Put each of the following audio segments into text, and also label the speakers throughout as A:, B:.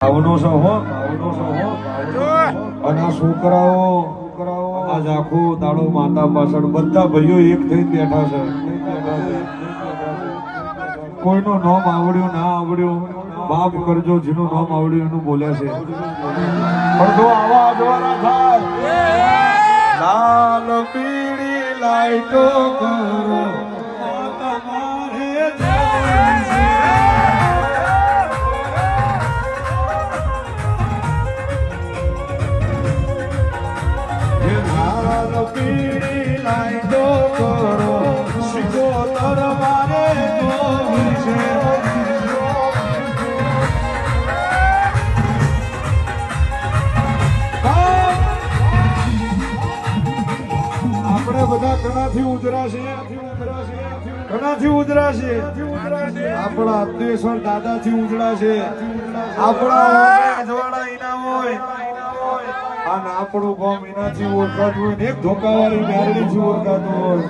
A: આવનો છો હો અને આ છોકરાઓ આજ આખો દાડો માતા પાછળ બધા ભાઈઓ એક થઈને બેઠા છે. કોઈનો નામ આવડ્યું ના આવડ્યું બાપ કરજો, જેનું નામ આવડ્યું એનું બોલ્યા છે. પણ જો આવા અજવાળા થાય લાલ પીળી લાઈટો કરો પીળી લાઈટો કરો શિકોતર મારે જોવી છે. આપણે બધા ઘણાથી ઉજરા છે, ઘણાથી ઉજરા છે. આપણા અબ્દેશ્વર દાદાથી ઉજળા છે, આપણા અજવાળા ઇનામ હોય અને આપણું ગામ એનાથી ઓળખાતું હોય ને એક ધોકાવાળી મેરડીથી ઓળખાતું હોય.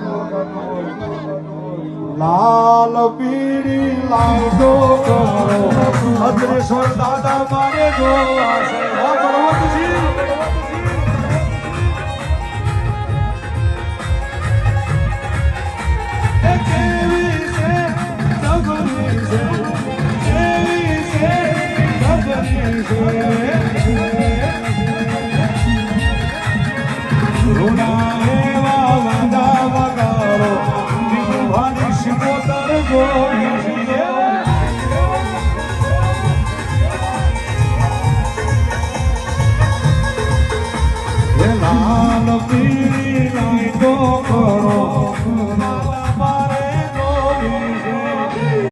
A: લાલ પીળી લાઈટો કરો અબ્દેશ્વર દાદા મારે જોવા છે. Oh